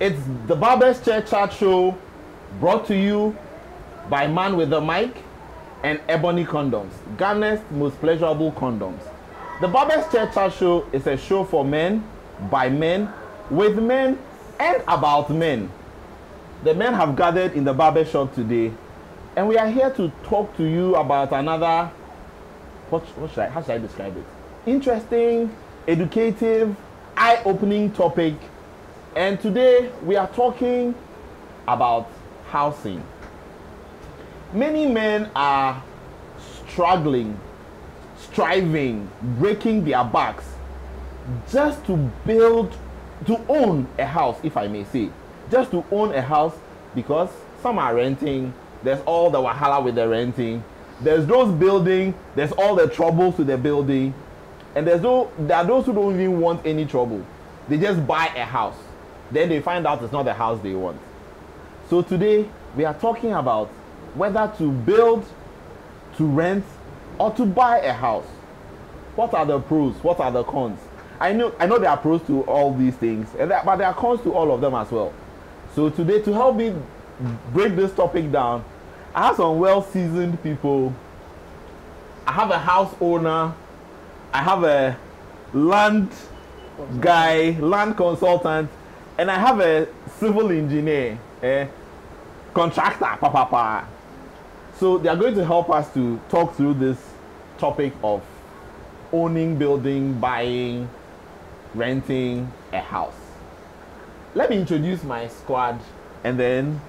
It's the Barbers Chair Chat Show, brought to you by Man with the Mic and Ebony Condoms, Ghana's most pleasurable condoms. The Barbers Chair Chat Show is a show for men, by men, with men, and about men. The men have gathered in the barber shop today, and we are here to talk to you about another, how should I describe it? Interesting, educative, eye-opening topic. And today we are talking about housing. Many men are struggling, striving, breaking their backs just to own a house, if I may say. Just to own a house, because some are renting, there's all the wahala with the renting, there's those building, there's all the troubles with the building, and there are those who don't even want any trouble. They just buy a house, then they find out it's not the house they want. So today we are talking about whether to build, to rent, or to buy a house. What are the pros? What are the cons? I know there are pros to all these things, but there are cons to all of them as well. So today, to help me break this topic down, I have some well-seasoned people. I have a house owner. I have a land consultant, and I have a civil engineer, contractor, So they are going to help us to talk through this topic of owning, building, buying, renting a house. Let me introduce my squad, and then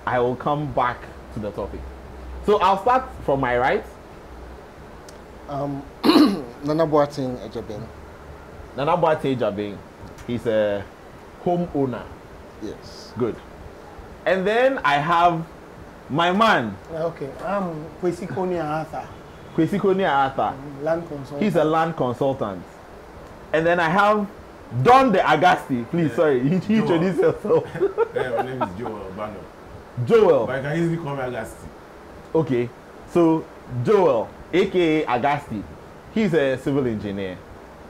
I will come back to the topic. So I'll start from my right. Nana Boateng Ejabeng. Nana Boateng Ejabeng. He's a homeowner. Yes. Good. And then I have my man. Okay, I'm Kwesi Konia Arthur. Kwesi Konia Arthur. Land consultant. He's a land consultant. And then I have Don the Agasti. Please, sorry, introduce yourself. My name is Joel Bano. Joel. But I can easily call me Agasti. Okay, so Joel, aka Agasti, he's a civil engineer.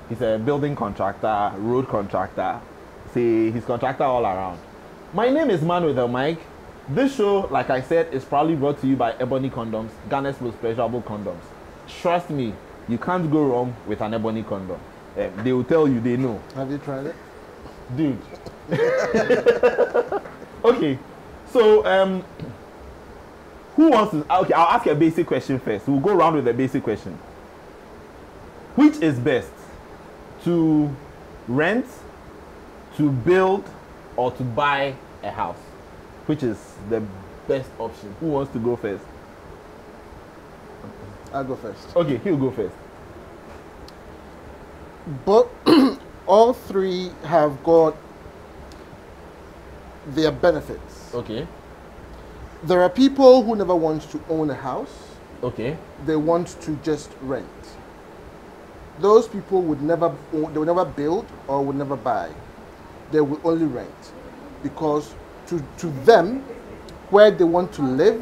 He's a building contractor, road contractor. See, he's contractor all around. My name is Man with a Mic. This show, like I said, is proudly brought to you by Ebony Condoms, Ghana's most pleasurable condoms. Trust me, you can't go wrong with an Ebony condom. They will tell you they know. Have you tried it? Dude. Okay, so who wants to? Okay, I'll ask a basic question first. We'll go around with a basic question. Which is best, to rent, to build, or to buy a house? Which is the best option? Who wants to go first? I'll go first. Okay, he'll go first. But all three have got their benefits. Okay. There are people who never want to own a house. Okay. They want to just rent. Those people would never build or would never buy. They will only rent, because to them, where they want to live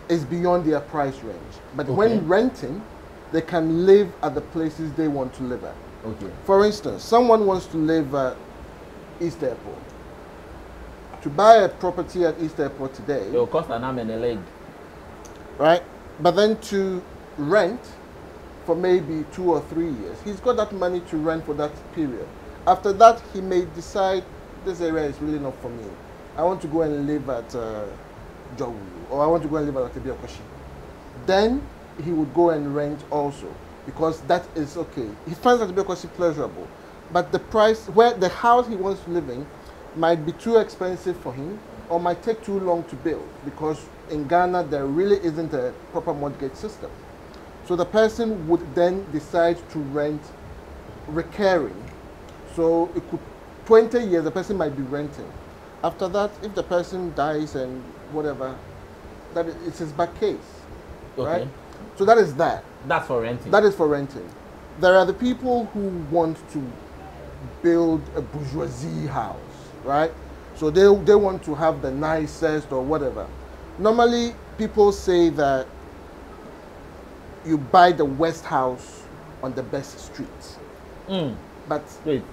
is beyond their price range. But when renting, they can live at the places they want to live at. Okay. For instance, someone wants to live at East Airport. To buy a property at East Airport today, It will cost an arm and a leg. right? But then to rent for maybe 2 or 3 years, he's got that money to rent for that period. After that, he may decide this area is really not for me. I want to go and live at Jowu, or I want to go and live at Atebiakoshi. Then he would go and rent also, because that is okay. He finds Atebiakoshi pleasurable, but the price, where the house he wants to live in, might be too expensive for him, or might take too long to build, because in Ghana there really isn't a proper mortgage system. So the person would then decide to rent recurring. So it could 20 years the person might be renting. After that, if the person dies and whatever, it's his back case. Okay. Right? So that is that. That's for renting. That is for renting. There are the people who want to build a bourgeoisie house, right? So they want to have the nicest or whatever. Normally, people say that you buy the West House on the best streets. Mm. But Wait,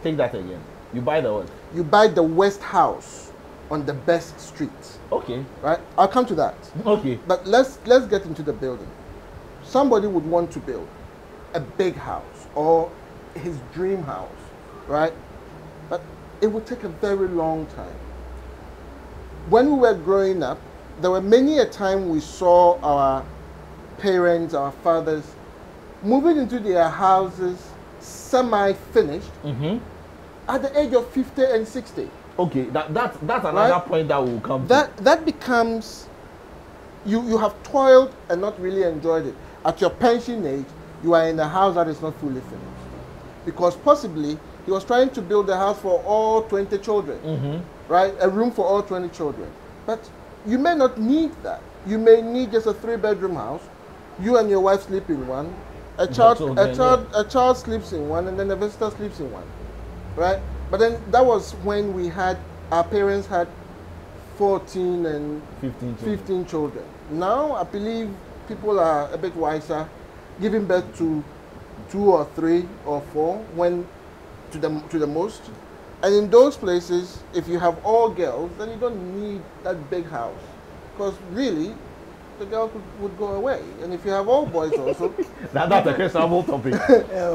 take that again. You buy the what? You buy the West House on the best street, Okay. right? I'll come to that. Okay. But let's get into the building. Somebody would want to build a big house or his dream house, right? But it would take a very long time. When we were growing up, there were many a time we saw our parents, our fathers, moving into their houses semi-finished at the age of 50 and 60. Okay. That's another Right? point that will come. to. That becomes, you have toiled and not really enjoyed it. At your pension age, you are in a house that is not fully finished. Because possibly he was trying to build a house for all 20 children, right? A room for all 20 children. But you may not need that. You may need just a 3-bedroom house. You and your wife sleep in one. A child sleeps in one, and then a visitor sleeps in one, right? But then that was when our parents had 14 and 15 children. Now I believe people are a bit wiser, giving birth to 2 or 3 or 4 when to the most. And in those places, if you have all girls, then you don't need that big house, because really the girl would go away. And if you have all boys also, That's a questionable topic.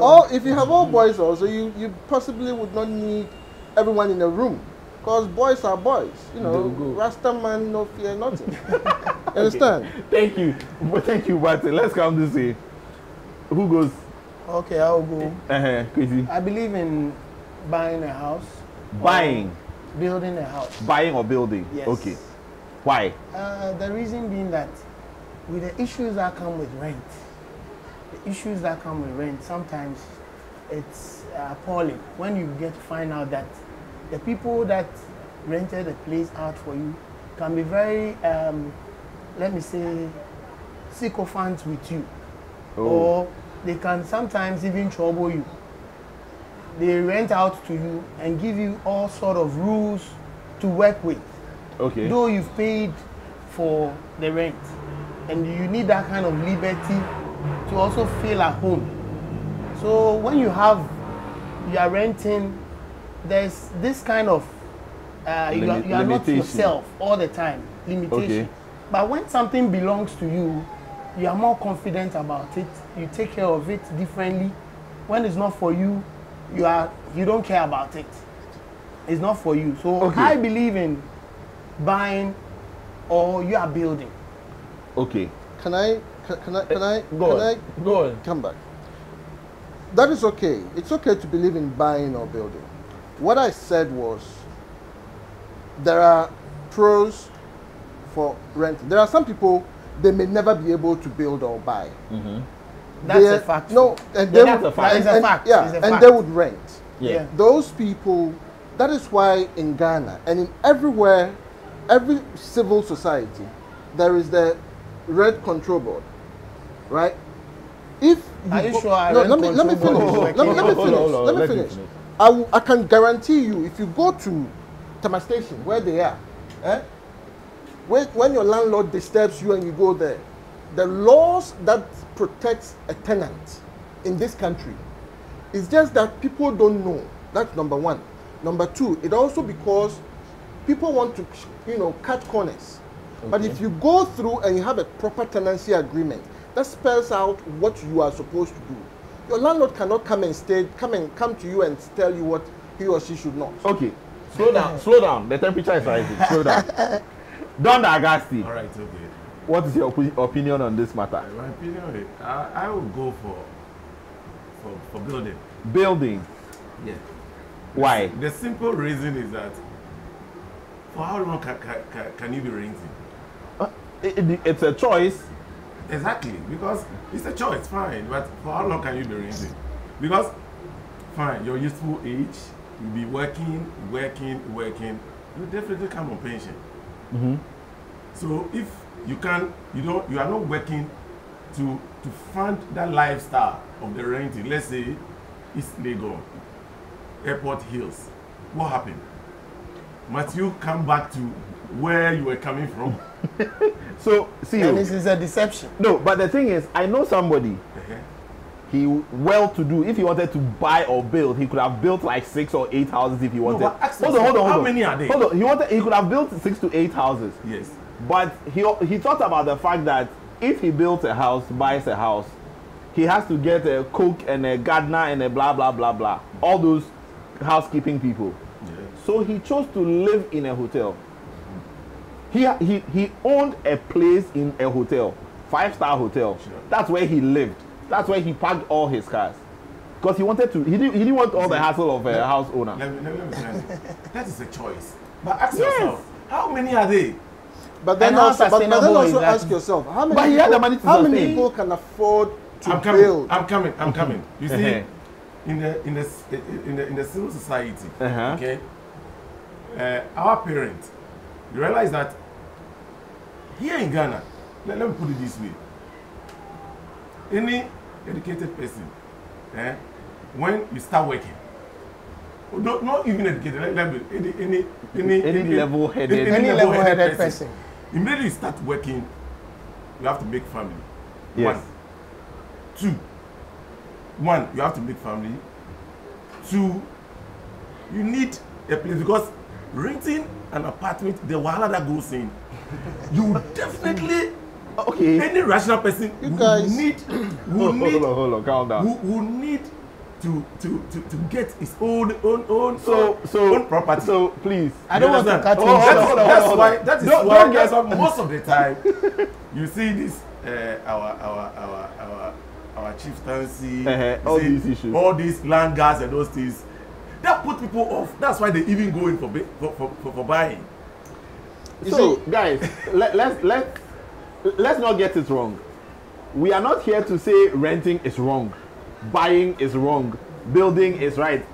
or if you have all boys also, you possibly would not need everyone in a room, because boys are boys. You know, Rasta man no fear nothing. Understand? Thank you. Thank you, Barty. Let's come to say. Who goes? Okay, I'll go. Crazy. I believe in buying a house. Buying. Or building a house. Buying or building? Yes. Okay. Why? The reason being that with the issues that come with rent, sometimes it's appalling when you get to find out that the people that rented a place out for you can be very, let me say, sycophant with you. Or they can sometimes even trouble you. They rent out to you and give you all sort of rules to work with. Okay. Though you've paid for the rent, and you need that kind of liberty to also feel at home. So when you are renting, there's this kind of you are not limitation. yourself all the time. Limitation. Okay. But when something belongs to you, you are more confident about it. You take care of it differently. When it's not for you, you don't care about it. It's not for you. So Okay. I believe in buying or you are building. Okay. Can I Go on. come back? That is okay. It's okay to believe in buying or building. What I said was there are pros for renting. There are some people, they may never be able to build or buy. That's a fact. No, and they that's would, a fact. It's a fact. Yeah, It's a and fact. they would rent. Yeah. Those people, that is why in Ghana and in everywhere, every civil society, there is the rent control board, right? If Are you go- sure our no, rent let me control board is finish. working? Let me Hold finish. on, Let me let you finish. finish. I can guarantee you, if you go to Tama Station, where they are, when your landlord disturbs you and you go there, the laws that protects a tenant in this country, it's just that people don't know. That's number one. Number two, it also because people want to, cut corners. But if you go through and you have a proper tenancy agreement that spells out what you are supposed to do, your landlord cannot come to you and tell you what he or she should not. Okay. Slow down. The temperature is rising. Slow down. Don Agasti, All right, okay. what is your opinion on this matter? My opinion is I would go for building. Building. Yeah. Why? The simple reason is that for how long can you be renting? It's a choice. Exactly, because it's a choice, fine. But for how long can you be renting? Because, fine, your useful age, you'll be working, you definitely come on pension. So if you are not working to fund that lifestyle of the renting. Let's say East Legon, Airport Hills. What happened? Must you come back to where you were coming from? So, see, And this is a deception. no, but the thing is, I know somebody. he well-to-do. If he wanted to buy or build, he could have built like 6 or 8 houses if he wanted. but ask Hold on. yourself, how many are they? Hold on. He could have built 6 to 8 houses. Yes. But he thought about the fact that if he builds a house, buys a house, he has to get a cook and a gardener and a blah blah blah blah. All those housekeeping people. Yes. So he chose to live in a hotel. He owned a place in a hotel, 5-star hotel. Sure. That's where he lived. That's where he parked all his cars. Because he wanted to. He didn't want all the hassle of a house owner. Let me tell you. That is a choice. But ask yourself, how many are they? But then And how also, but then sustainable also is that? ask yourself, how But many he had people, the money to how many sustain. people can afford to I'm coming. build? I'm coming. You see, Uh-huh. in the civil society, Uh-huh. okay, our parents, you realize that here in Ghana, let me put it this way: any educated person, when you start working, not even educated, any level-headed. Any level-headed person. immediately you start working, you have to make family. Yes. 1, you have to make family. 2, you need a place, because renting an apartment, the wahala that goes in, you definitely, Okay. any rational person You will guys- need Hold on, calm down. will need to get his own property. So please. I don't want to understand? cut you. Oh, hold on, That's hold why. on. That is Don't why. get- That's why most of the time you see this our chieftaincy, All see, these issues. all these land gas and those things. That put people off. That's why they even go in for buying. You So see- guys, let's not get it wrong. We are not here to say renting is wrong, buying is wrong, building is right.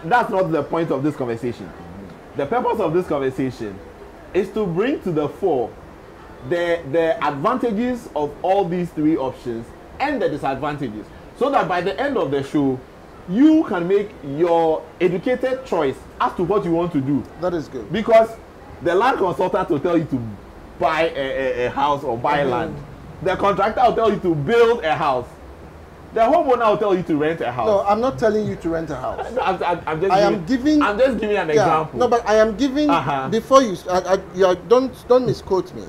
That's not the point of this conversation. The purpose of this conversation is to bring to the fore the advantages of all these 3 options and the disadvantages, so that by the end of the show, you can make your educated choice as to what you want to do. That is good. Because the land consultant will tell you to buy a house or buy land. The contractor will tell you to build a house. The homeowner will tell you to rent a house. No, I'm not telling you to rent a house. I'm just I am giving. I'm just giving an Yeah, example. no, but I am giving before you. Don't misquote me.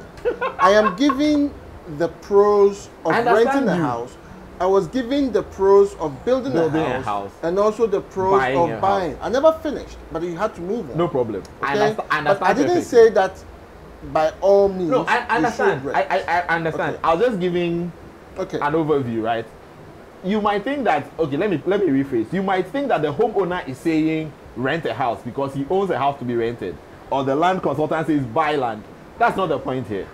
I am giving the pros of I understand renting a you. house. I was giving the pros of building Building a a house, house. and also the pros Buying a of buying. I never finished, but you had to move on. No problem. I Okay? understand. But I didn't perfectly. say that by all means. No, I you understand. should rent. I understand. Okay. I was just giving Okay. an overview, right? You might think that, okay, let me rephrase. You might think that the homeowner is saying rent a house because he owns a house to be rented, or the land consultant says buy land. That's not the point here.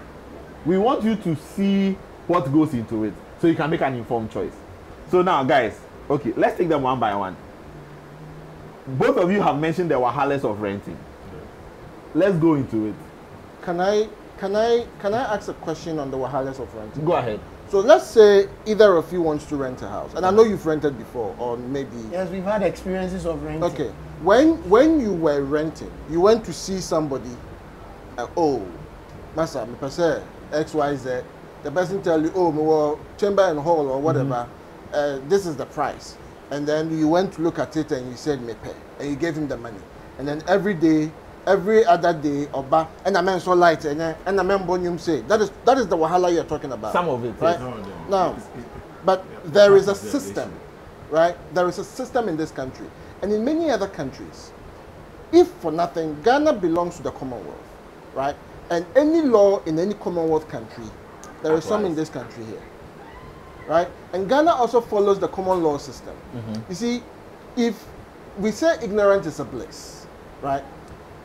We want you to see what goes into it so you can make an informed choice. So now, guys, okay, let's take them one by one. Both of you have mentioned the wahalas of renting. Let's go into it. Can I ask a question on the wahalas of renting? Go ahead. So let's say either of you wants to rent a house, and I know you've rented before, or maybe. Yes, we've had experiences of renting. Okay. When you were renting, you went to see somebody. Oh, Master, me per XYZ. The person tell you, oh, me were chamber and hall or whatever. This is the price, and then you went to look at it and you said me pay, and you gave him the money, and then every other day, oba, and a man so light, and a man bonium say that is the wahala you're talking about. Some of it, right? Some of them. Now, but Yeah, there is a that's the system, issue. right? There is a system in this country, and in many other countries. If for nothing, Ghana belongs to the Commonwealth, right? And any law in any Commonwealth country, there is some in this country here, right? And Ghana also follows the common law system. You see, if we say ignorant is a bliss, right?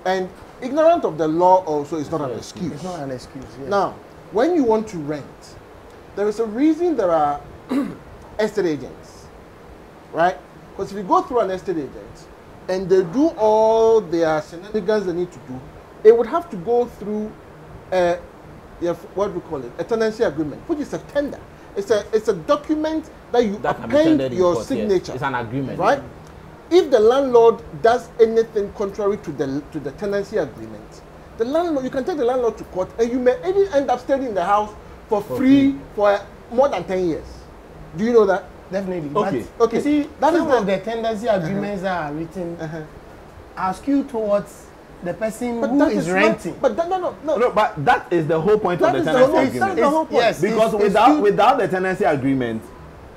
And ignorant of the law also is not an excuse. It's not an excuse. Yes. Now, when you want to rent, there is a reason there are estate agents, right? Because if you go through an estate agent and they do all their shenanigans they need to do, it would have to go through what do we call it? A tenancy agreement, which is a tender. It's a document that you That can be append tendered in your court, yes. signature. It's an agreement. Right? If the landlord does anything contrary to the tenancy agreement, the landlord, you can take the landlord to court, and you may even end up staying in the house for free for more than 10 years. Do you know that? Definitely. Okay. But Okay. you see, That is some the- of the tendency agreements that are written are skewed towards the person who that is not- renting. But that, no. No, but that is the whole point That of the is the tenancy whole- agreement. that is the whole point. Yes, Because it's without skewed- without the tenancy agreement,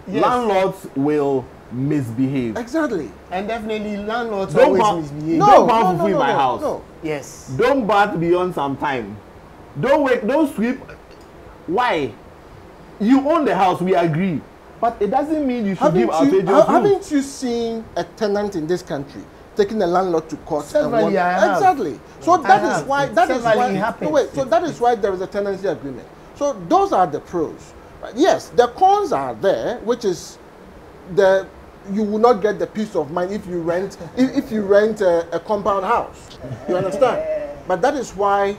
Yes. landlords will misbehave. Exactly. And definitely landlords Don't always pa- misbehave. No. Don't pound fufu in my house. No. Yes. Don't bath beyond some time. Don't sweep. Why? You own the house, we agree. But it doesn't mean you should give outrageous rules. Haven't you seen a tenant in this country taking a landlord to court? Severally, I have. Exactly. So that is have. why. That is Severally why. happens. No, wait. So that is why there is a tenancy agreement. So those are the pros. Right? Yes, the cons are there, which is you will not get the peace of mind if you rent if you rent a compound house. You understand? But that is why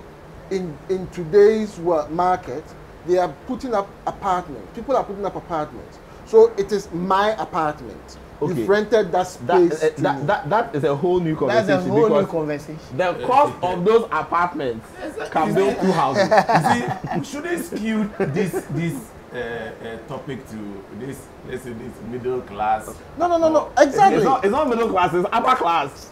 in today's market they are putting up apartments. People are putting up apartments. So it is my apartment. Okay. You've rented that space. to me. That is a whole new conversation. That's a whole new because conversation. the cost of those apartments can build 2 houses. You see, shouldn't skew this topic to this, let's say, this middle class. No. Exactly. It's not middle class, it's upper class.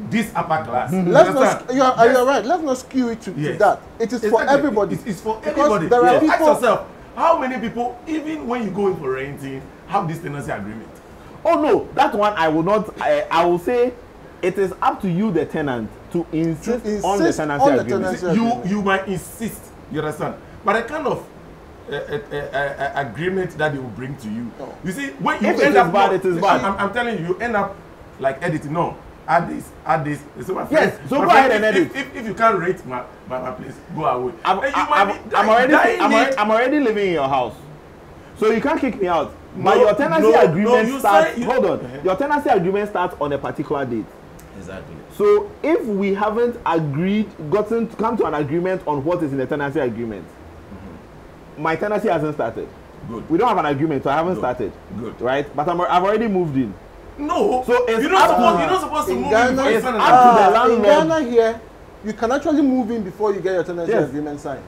This upper class. Let's not. You are right. Let's not skew it to Yes. that. It is for Exactly. everybody. It's for Because everybody. there are Ask people- yourself, how many people, even when you go in for renting, have this tenancy agreement? Oh no, that one I will not. I will say it is up to you, the tenant, to insist on the insist tenancy on the agreement. tenancy. You might insist, you understand, but a kind of agreement that they will bring to you. No. You see, when you If it end is up bad, it is bad. I'm telling you, you end up like editing. No, add this. So my Yes, friend, so my go friend, ahead and edit. If you can't rate my place, go away. I'm already living in your house, so you can't kick me out. But No, your tenancy no, agreement you starts. say you- Hold on, your tenancy agreement starts on a particular date. Exactly. So if we haven't come to an agreement on what is in the tenancy agreement, my tenancy hasn't started. Good. We don't have an agreement, so I haven't Good. started. Good. Right? But I've already moved in. No. So it's you're up not supposed to in move Ghana, before you it's sign an up to agreement. the In landlord. Ghana here, you can actually move in before you get your tenancy Yes. agreement signed.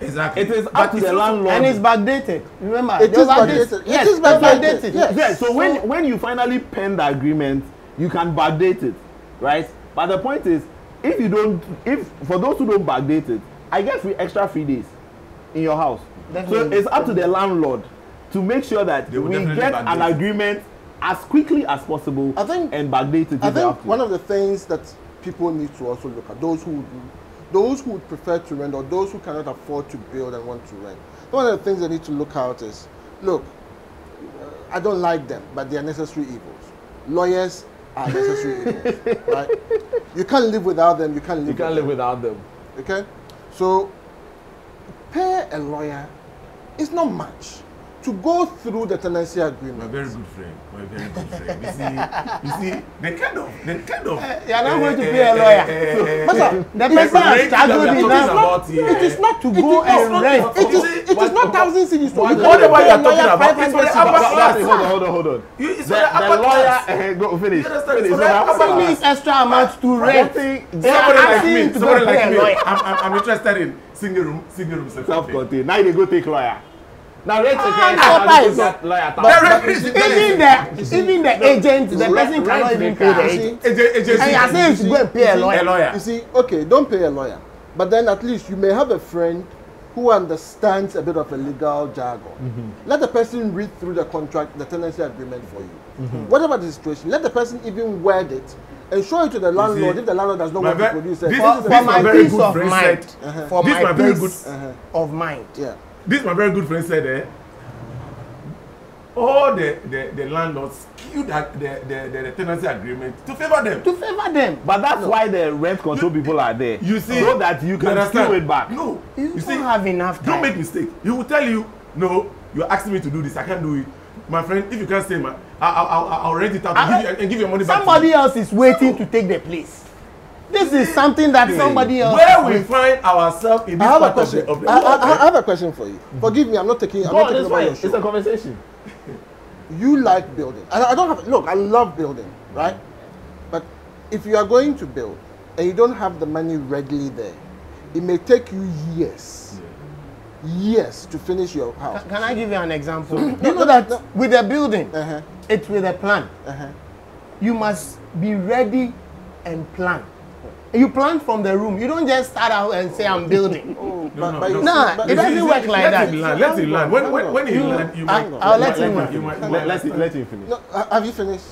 Exactly. It is But up to it's the also- landlord. And it's backdated. Remember, It they is overdid- backdated. Yes, It is they backdated. backdated. Yes. Yeah, so when you finally pen the agreement, you can backdate it, right? But the point is, if for those who don't backdate it, I get extra 3 days in your house. Definitely. So it's up to the landlord to make sure that They will we definitely get an backdate it. agreement as quickly as possible I think- and backdate it I if they think have to. one of the things that people need to also look at, those who would prefer to rent or those who cannot afford to build and want to rent, one of the things they need to look out is, look, I don't like them, but they are necessary evils. Lawyers are necessary evils, right? You can't live without them. You can't live. You can't with live without them. them. Okay, so pay a lawyer is not much to go through the tenancy My agreement. very good friend. My very good friend. You see, the kind of. You are not going to pay a lawyer. But sir, The person has struggled enough. It is not to go and rent. It is not thousand cities to Whatever you are talking about, it's for the upper class. Hold on. It's The for the upper lawyer, class. go finish. You understand? Finish. For So the the upper upper Somebody needs extra amount to rent. They are Somebody like asking me. you to Somebody go pay like a me. lawyer. I'm interested in single room self-contained. Self-contained. Now they go take lawyer. Now let's I'm surprised. lawyer. Even the agent, the person cannot even pay the agent. And you are saying you should go and pay a A lawyer. lawyer. You see, okay, don't pay a lawyer, but then at least you may have a friend who understands a bit of a legal jargon. Let the person read through the contract, the tenancy agreement for you. Whatever the situation, let the person even word it and show it to the landlord. If the landlord does not want to produce it, this For is my my very peace good of friend mind. said. For This my my very peace good. of mind. yeah. This my very good friend said. All the landlords skewed the tenancy agreement to favor them. To favor them. But that's why the rent control people are there. You see, so that you can understand? steal it back. No, You you see, don't have enough don't time. make mistake. He will tell you, no, you're asking me to do this. I can't do it, my friend. If you can't stay, man, I'll rent it out and give your money back. Somebody else is waiting to take the place. This is something that somebody else. Where we find ourselves in this I have a part of question. the world. I have a question for you. Forgive me, I'm not taking Go on, over it's fine. your It's a show. conversation. You like building. And I don't have, look, I love building, right? But if you are going to build and you don't have the money readily there, it may take you years years to finish your house. Can I give you an example? No, You know that with a building, Uh-huh. it's with a plan. Uh-huh. You must be ready and plan. You plan from the room. You don't just start out and say, I'm building. Oh, No, but you Nah, see, but it doesn't work like let that. Him land, let him land. When he land, you might. I'll let him you might- Let him finish. No, have you finished?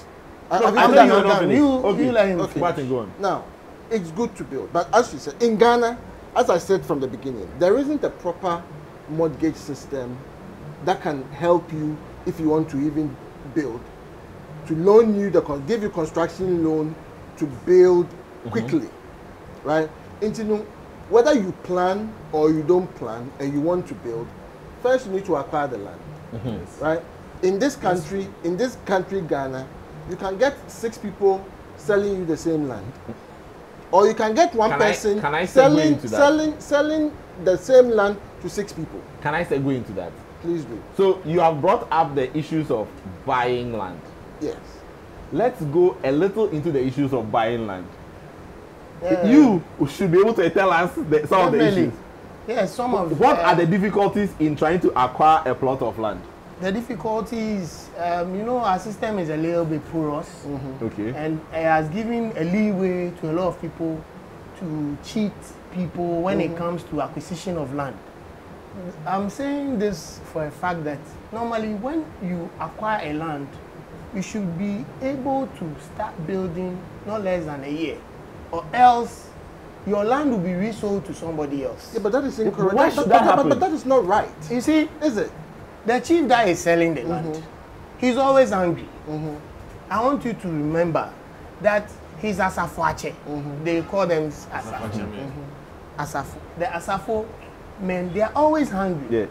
Have you I I'm know done, you're I'm not done. finished. You, Okay. you let him Okay. finish. Martin, go on. Now, it's good to build, but as you said, in Ghana, as I said from the beginning, there isn't a proper mortgage system that can help you if you want to even build, to loan you give you construction loan to build quickly, right? Into whether you plan or you don't plan and you want to build, first you need to acquire the land, right? In this country, Ghana, you can get 6 people selling you the same land, or you can get one person can I segue into that? selling the same land to 6 people. Can I segue into that? Please do. So you have brought up the issues of buying land. Yes. Let's go a little into the issues of buying land. Yeah. You should be able to tell us some of the Definitely. issues. Yes, some of What are the difficulties in trying to acquire a plot of land? the difficulties? You know, our system is a little bit porous, Okay. and it has given a leeway to a lot of people to cheat people when it comes to acquisition of land. I'm saying this for a fact that normally when you acquire a land, you should be able to start building not less than a year, or else your land will be resold to somebody else. Yeah, but that is incorrect. Why should that happen? But that is not right, You see, is it? the chief that is selling the land, he's always angry. I want you to remember that he's Asafuache. They call them Asafo. Asafo. The Asafo men, they are always hungry. Yeah.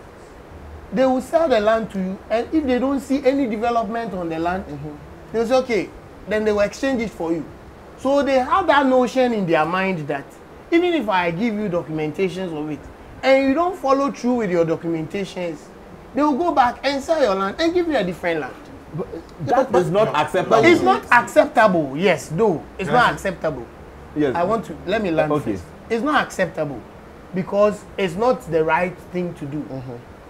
They will sell the land to you, and if they don't see any development on the land, they'll say, okay, then they will exchange it for you. So they have that notion in their mind that even if I give you documentations of it, and you don't follow through with your documentations, they will go back and sell your land and give you a different land. That is not acceptable. It's not acceptable, yes, though. It's not acceptable. Yes. I want to, let me learn Okay. first. It's not acceptable because it's not the right thing to do.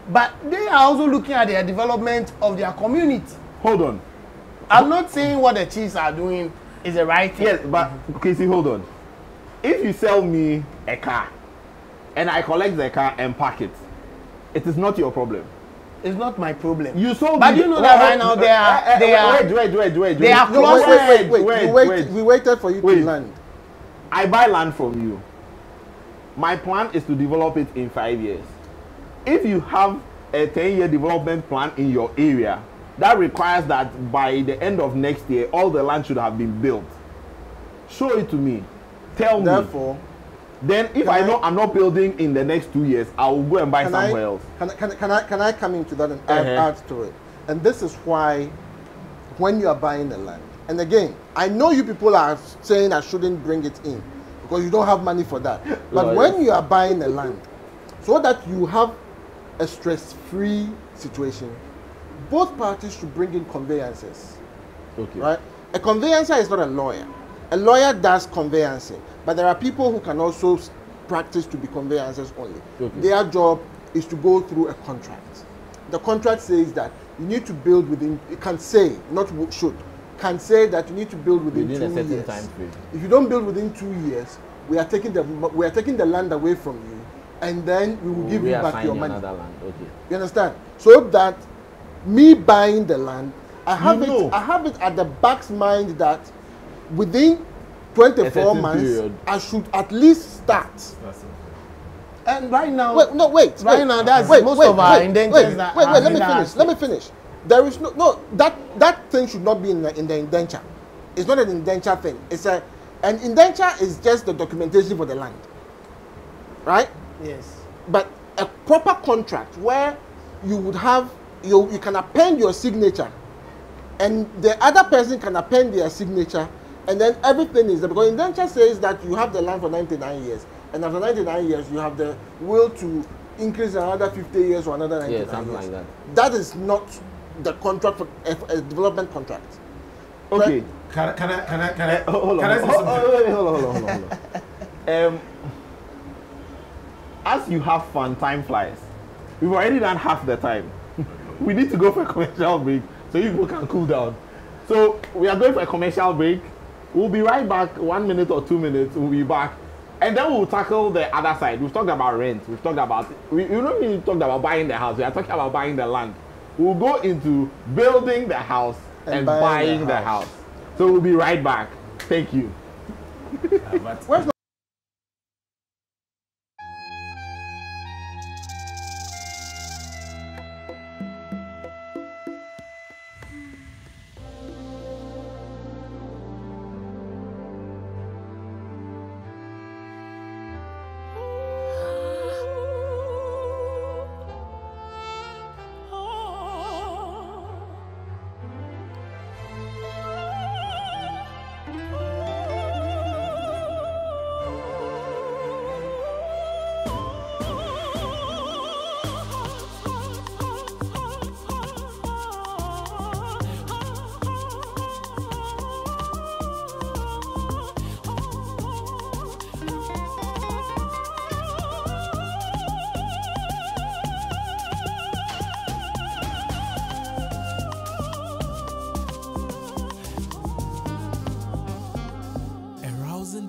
But they are also looking at the development of their community. Hold on. I'm not saying what the chiefs are doing is the right thing. Yes, but okay, see, hold on. If you sell me a car and I collect the car and park it, it is not your problem. It's not my problem. You sold But me. you know that right now they are Wait. they are No, clauses. we waited for you Wait. to land. I buy land from you. My plan is to develop it in 5 years. If you have a 10-year development plan in your area, that requires that by the end of next year, all the land should have been built. Show it to me. Tell me. Therefore, Then if I know I'm not building in the next 2 years, I will go and buy somewhere else. Can I come into that and Uh-huh. add to it? And this is why when you are buying the land, and again, I know you people are saying I shouldn't bring it in because you don't have money for that. But Right. when you are buying the land, so that you have a stress-free situation, both parties should bring in conveyances. Okay. Right? A conveyancer is not a lawyer. A lawyer does conveyancing, but there are people who can also practice to be conveyancers only. Okay. Their job is to go through a contract. The contract says that you need to build within, it can say, not should, can say that you need to build within Within a 2 certain years. time frame. If you don't build within 2 years, we are taking the land away from you, and then we will give you back your money. Another land. Okay. You understand? So that me buying the land, I have know. it at the back's mind that within 24 certain months, period. I should at least start. That's it. And right now, Wait, Right now, that's most of our indentures that have let me been finish. asked. Let me finish. There is that thing should not be in the indenture. It's not an indenture thing. An indenture is just the documentation for the land, right? yes. But a proper contract where you would have you can append your signature, and the other person can append their signature, and then everything is there. Because indenture says that you have the land for 99 years, and after 99 years you have the will to increase another 50 years or another 99 Yeah, something years. like that. That is not the contract for a development contract. Okay. Can I Hold can I say on. something? Hold on. As you have fun, time flies. we've already done half the time. We need to go for a commercial break so you people can cool down. So we are going for a commercial break. We'll be right back, 1 minute or 2 minutes. We'll be back. And then we'll tackle the other side. We've talked about rent. We've talked about, we talked about buying the house. We are talking about buying the land. We'll go into building the house and buying the house. So we'll be right back. Thank you. Where's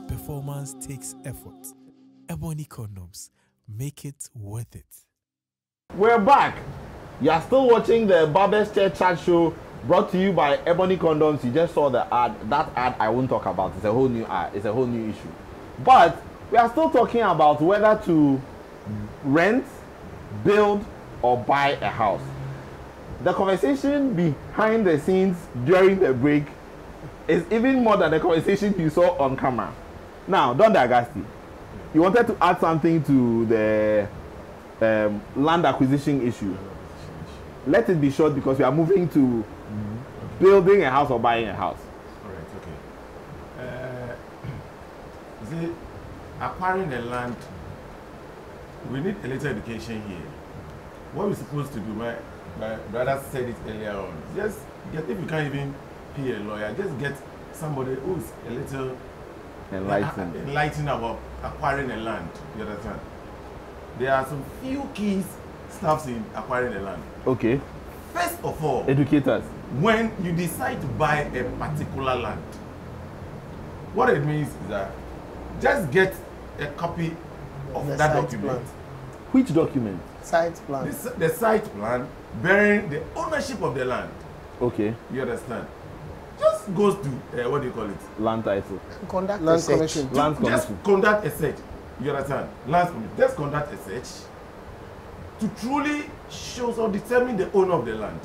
Performance takes effort. Ebony condoms, make it worth it. We're back. You are still watching the Barbers Chair Chat Show brought to you by Ebony Condoms. You just saw the ad. That ad I won't talk about. It's a whole new ad. It's a whole new issue. But we are still talking about whether to rent, build, or buy a house. The conversation behind the scenes during the break is even more than the conversation you saw on camera. Now, Don Agasti, you wanted to add something to the land acquisition issue. Let it be short because we are moving to building a house or buying a house. All right, okay. See, acquiring a land, we need a little education here. What we're supposed to do, my brother said it earlier on, just get, if you can't even pay a lawyer, just get somebody who's a little enlightened about acquiring a land. You understand? There are some few keys stuffs in acquiring a land. Okay. First of all, educate us. When you decide to buy a particular land, what it means is that just get a copy of that document. Plan. Which document? Site plan. The site plan bearing the ownership of the land. Okay. You understand? Just goes to what do you call it? Land title. Conduct land a search. commission. Land commission. Just conduct a search. You understand? Land commission. Just conduct a search to truly show or determine the owner of the land.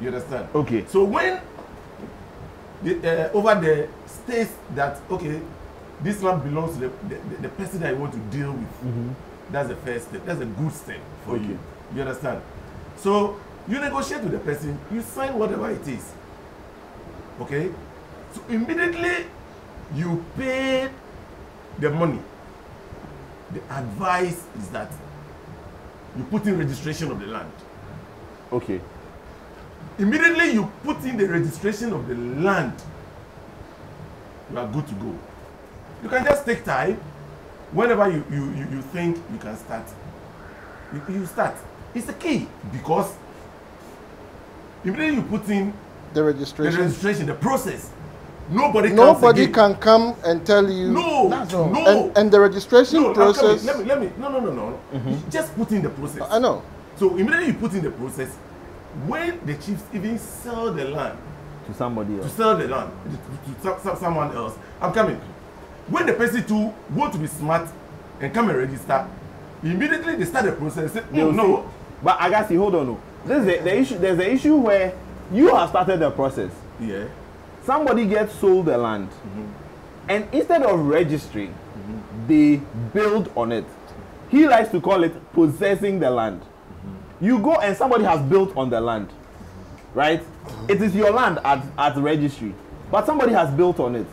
You understand? Okay. So when over the states that okay, this land belongs to the person that you want to deal with, that's the first step. That's a good step for you. You understand? So you negotiate with the person, you sign whatever it is. Okay? So immediately you pay the money. The advice is that you put in registration of the land. Okay. Immediately you put in the registration of the land, you are good to go. You can just take time. Whenever you think you can start, you start. It's the key because immediately you put in The registration. the process. Nobody can come and tell you. No, That's all. no. And the registration No, process. let me. No. Just put in the process. I know. So immediately you put in the process. When the chiefs even sell the land To somebody to else. sell the land to someone else, I'm coming. When the person too want to be smart and come and register, immediately they start the process. Say, no. But Agassi, hold on. This is the issue. There's an issue where you have started the process. Yeah. Somebody gets sold the land, and instead of registering, they build on it. He likes to call it possessing the land. You go and somebody has built on the land, right? It is your land at the registry, but somebody has built on it.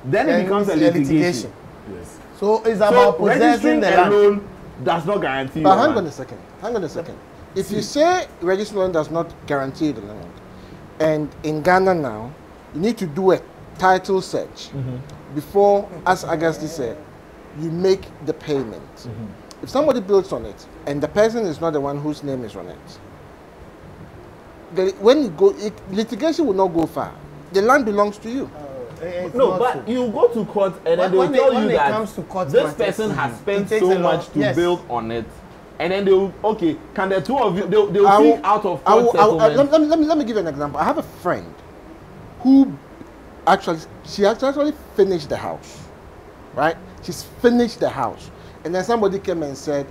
Then it becomes a litigation. Yes. So it's about possessing registering the land. alone does not guarantee But your hang land. on a second. Hang on a second. If you say registering land does not guarantee the land, and in Ghana now, you need to do a title search before, as Augustus said, you make the payment. If somebody builds on it and the person is not the one whose name is on it, litigation will not go far. The land belongs to you. No, but you go to court and then they'll tell you that this person has spent so much to build on it. And then they'll, okay, can the two of you, they'll see out of court settlement. Let me give you an example. I have a friend who she actually finished the house, right? She's finished the house. And then somebody came and said,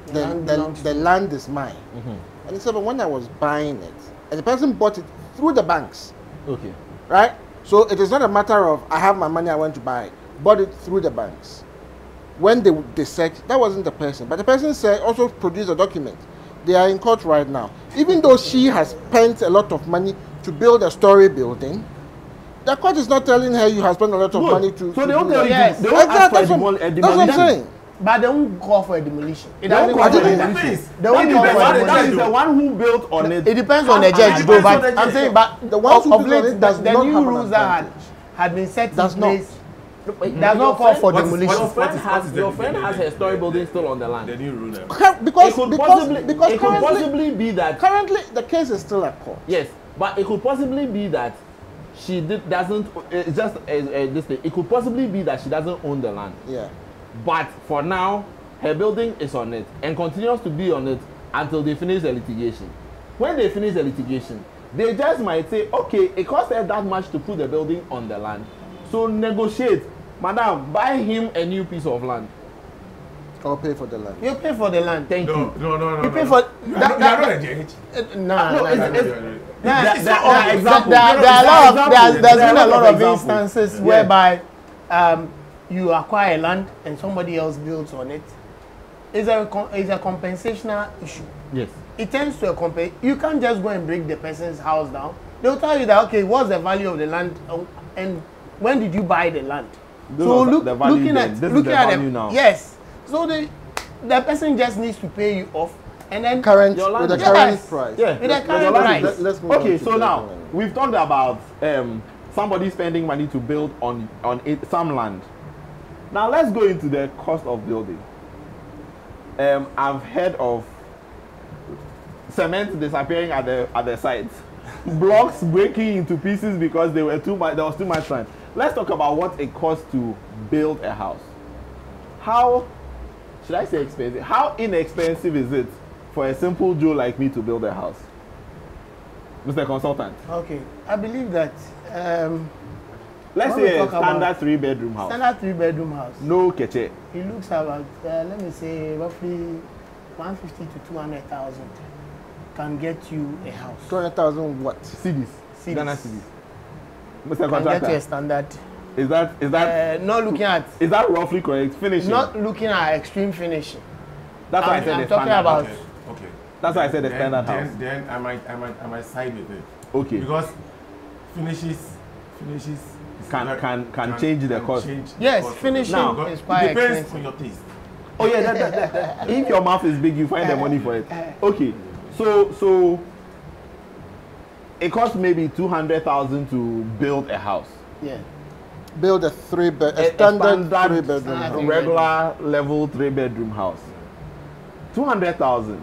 the land is mine. And he said, but when I was buying it, and the person bought it through the banks. Okay. Right? So it is not a matter of, I have my money, I want to buy it. Bought it through the banks. When they searched, that wasn't the person. But the person said, also produced a document. They are in court right now. Even though she has spent a lot of money to build a story building, the court is not telling her you have spent a lot of money to. So they don't tell you. Yes. They don't ask for a demolition. That's what I'm saying. But they won't call for a demolition. They won't call for a demolition. They won't call for a demolition. That is the one who built on it. It depends on the judge, though. But I'm saying, but the ones who built on it does the not new have an rules that advantage. had been set in Does not. place does not call for demolition. Your friend has a story building still on the land. The new rule there. Because it could possibly be that currently the case is still at court. Yes, but it could possibly be that she doesn't. It's just this thing. It could possibly be that she doesn't own the land. Yeah. But for now, her building is on it and continues to be on it until they finish the litigation. When they finish the litigation, they just might say, okay, it cost her that much to put the building on the land, so negotiate. Madam, buy him a new piece of land. Or pay for the land. You pay for the land. Thank you. No. You pay for You're not a judge. There's been a lot of instances whereby you acquire land and somebody else builds on it. It's a compensational issue. Yes. It tends to a you can't just go and break the person's house down. They'll tell you that, okay, what's the value of the land and when did you buy the land? So looking at them now. Yes. So the person just needs to pay you off and then current your land, with the current price. Yeah. With the current price. Let's move Okay, on so now we've talked about somebody spending money to build on some land. Now let's go into the cost of building. I've heard of cement disappearing at the sites, blocks breaking into pieces because there was too much sand. Let's talk about what it costs to build a house. How should I say expensive? How inexpensive is it for a simple Joe like me to build a house, Mr. Consultant? Okay, I believe that. Let's say a standard 3-bedroom house. Standard 3-bedroom house. No kitchen. It looks about, let me say, roughly 150 to 200,000 can get you a house. 200,000 what? Cedis. Ghana cedis. Mr. Can Contractor. get you a standard. Is that? Not looking at. Is that roughly correct? Finishing. Not looking at extreme finishing. That's why I said I'm the talking standard. about. Okay. That's why I said the standard house. Then I might side with it. Okay. Because finishes can change the cost. Yes, finishing is quite depends expensive. on your taste. Oh yeah, that. If your mouth is big, you find the money for it. Okay, so it costs maybe 200,000 to build a house. Yeah. Build a standard 3-bedroom house. Regular level 3-bedroom house. 200,000.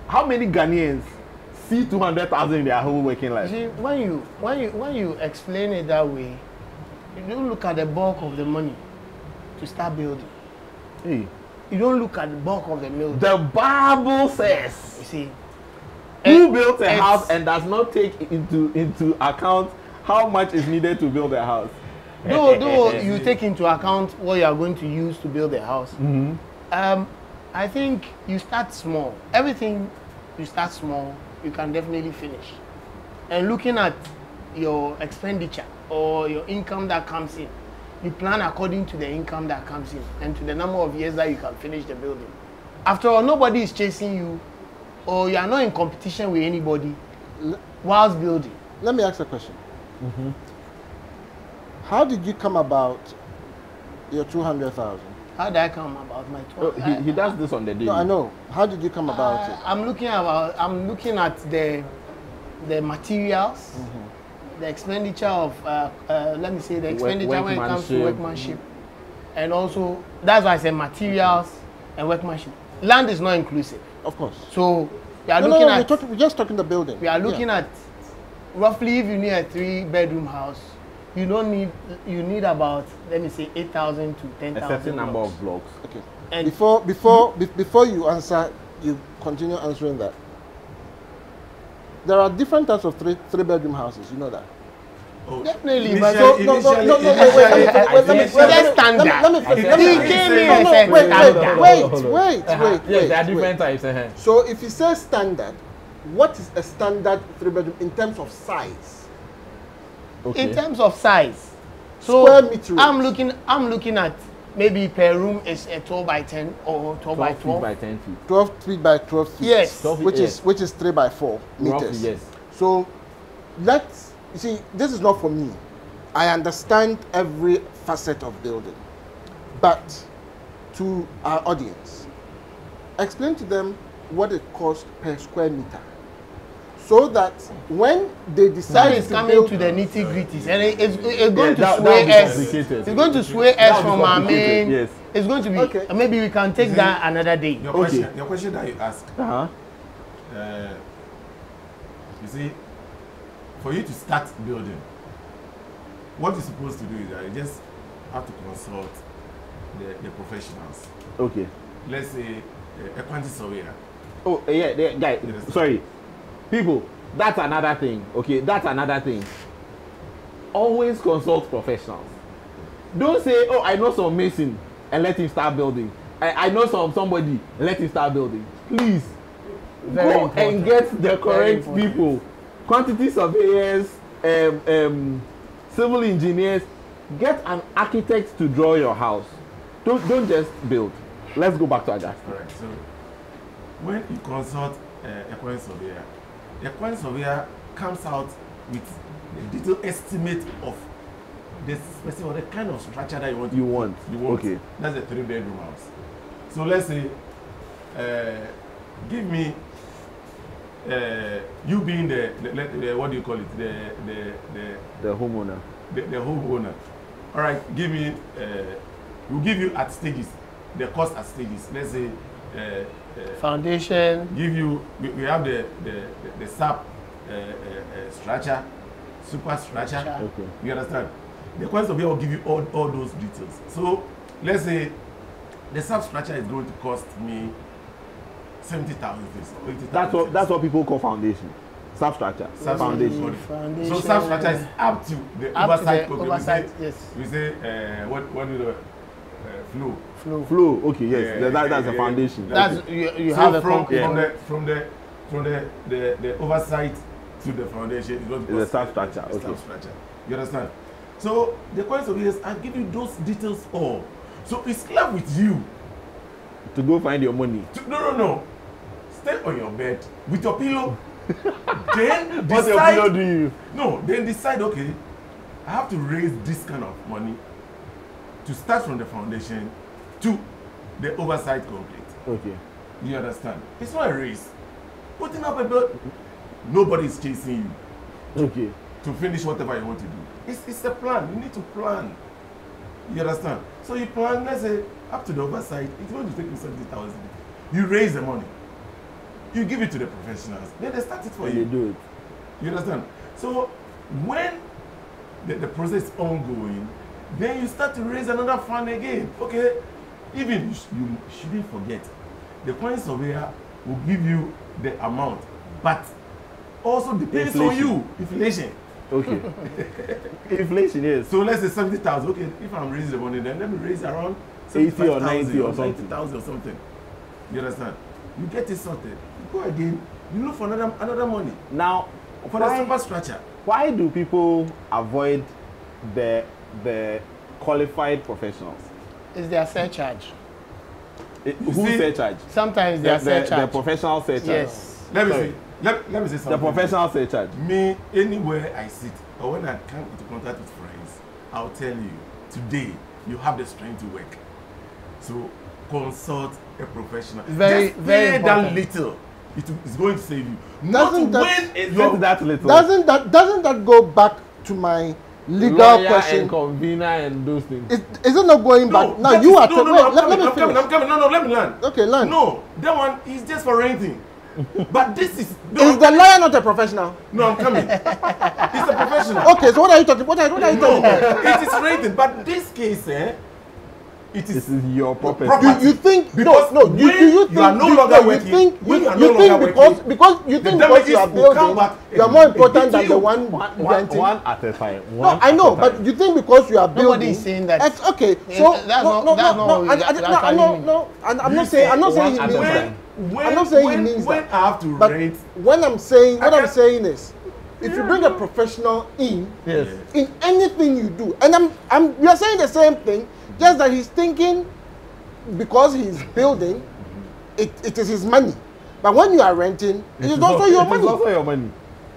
How many Ghanaians see 200,000 in their whole working life? See, when you explain it that way, you don't look at the bulk of the money to start building. Hey. You don't look at the bulk of the building. The Bible says, You see, who built a house and does not take into account how much is needed to build a house? Though you take into account what you are going to use to build a house, I think you start small. Everything you start small, you can definitely finish. And looking at your expenditure or your income that comes in, you plan according to the income that comes in and to the number of years that you can finish the building. After all, nobody is chasing you or you are not in competition with anybody whilst building. Let me ask a question. How did you come about your 200,000? How did I come about my 200,000? He does this on the daily. No, I know. How did you come about it? I'm looking at the materials, the expenditure of let me say the expenditure when it comes to workmanship. and also that's why I said materials and workmanship. Land is not inclusive. Of course. So we are No, looking no, at we're just talking the building. we are looking at roughly, if you need a 3-bedroom house, you need about, let me say, 8,000 to 10,000. A certain number of blocks. Okay. And Before you answer, you continue answering that. There are different types of three-bedroom houses. You know that. Oh, Definitely, but So, no, wait, let me standard. let me He came in and no, said wait, standard. wait. Yes, there are different types. So if you say standard, what is a standard three-bedroom in terms of size? Okay. In terms of size, so Square meter. I'm looking at maybe per room is a 12 by 10 or 12 by 12 feet 12. by 10 feet. 12 feet by 12 feet. Yes. 12 feet, Which is 3 by 4 meters. Roughly, yes. So you see, this is not for me. I understand every facet of building, but to our audience, explain to them what it costs per square meter, so that when they decide That is to coming build, to the nitty gritties, and it's going to that sway would be us. complicated. It's going to sway us from our main. Yes. It's going to be. Okay. Maybe we can take that another day. Your question that you asked, Uh-huh. you see, for you to start building, what you're supposed to do is that you just have to consult the professionals. Okay. Let's say a quantity surveyor. Oh, yeah, guy. Yes. Sorry. People, that's another thing. Okay, that's another thing. Always consult professionals. Don't say, oh, I know some mason and let him start building. I know somebody and let him start building. Please, Very go important. and get the correct important. people. Quantity surveyors, civil engineers. Get an architect to draw your house. Don't just build. Let's go back to Augustine. All right. So when you consult a quantity surveyor, the quantity surveyor comes out with a detailed estimate of the specific or the kind of structure that you want. You want. Okay. That's a 3-bedroom house. So let's say, give me you being the what do you call it, The homeowner. the homeowner. All right, give me. We'll give you at stages, the cost at stages. Let's say. Foundation. Give you. We have the SAP structure, super structure. Okay. You understand? The quantity surveyor will give you all those details. So let's say the substructure is going to cost me 70,000 feet. That's what people call foundation. Substructure. Foundation. So substructure is up to the oversight. Oversight, yes. We say what do the flow. Flow. Okay. Yes. Yeah, That's yeah, a foundation. That's Okay. you So have a from concrete. from the oversight to the foundation is what It's a substructure. the Okay. substructure. You understand? So the quantity surveyors, I'll give you those details all. So it's left with you. To go find your money. No. Stay on your bed with your pillow. Then What your decide. pillow do you? No, then decide. Okay, I have to raise this kind of money to start from the foundation to the oversight complete. Okay. You understand? It's not a race. Putting up a build, nobody is chasing you Okay. to finish whatever you want to do. It's a plan. You need to plan. You understand? So you plan, let's say, up to the oversight, it's going to take you 70,000. You raise the money. You give it to the professionals. Then they start it for And you. they do it. You understand? So when the process is ongoing, then you start to raise another fund again. Okay? Even you shouldn't forget, the quantity surveyor will give you the amount, but also depends on you. Inflation. Okay. Inflation, yes. So let's say 70,000. Okay, if I'm raising the money, then let me raise around 80 or 90 or something. 90,000 or something. You understand? You get it sorted. You go again. You look for another money Now, for the superstructure. why do people avoid the qualified professionals? Is their surcharge? Who see, surcharge? Sometimes they are The surcharge. professional surcharge. Yes. Let me Sorry. see. Let me say something. The professional surcharge. Me, anywhere I sit or when I come into contact with friends, I'll tell you, today you have the strength to work. So consult a professional. Very, Just very pay important. that little. It's going to save you. Doesn't Not that- when Not that little. Doesn't that go back to my legal lawyer question. and convener and those things. Is it not going back? Now that you is- are. no, no, Wait, no, let me I'm finish. coming. No, let me learn. Okay, learn. No, that one is just for renting. But this is Is the lawyer not a professional? no, I'm coming. It's a professional. Okay, so what are you talking? What are you talking No, about? it is renting. But this case, it This is is your property. property. You think Because no? Do when you think you are no you longer no, working, you think when you, you are you no think longer because working, because you the think because you are damages will come building, back you are and more hit important than you. the one renting. One at a time. No, One I know, at a but time. you think because you are building. Nobody is saying that. It's okay. Yeah, So that's no, not- no, that's no, not no, what I, we I, no, actually no, mean. no. I'm You not saying. I'm not say saying he one means at a that. time. I'm not saying he means when that. I have to But rent, when I'm saying, what I I'm can't- saying is, if you bring a professional in, Yes. in anything you do, and we are saying the same thing, just that he's thinking because he's building, it is his money. But when you are renting, it is also your It is money, also your money.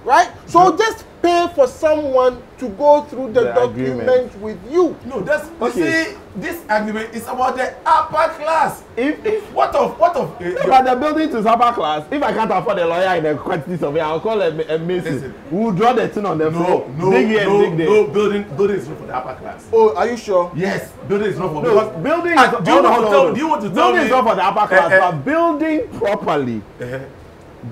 right? So just pay for someone to go through the The document agreement. with you. no, that's Okay. you see, this argument is about the upper class. If What of but the building is upper class, if I can't afford a lawyer in a quantity survey, I'll call a mason. Listen. Who will draw the thing on the floor. no, Dig here and dig there. no, building is not for the upper class. Oh, are you sure? Yes, building is not for No, because building is Ah, do you want to tell building me? is not for the upper class, Eh, eh. but building properly.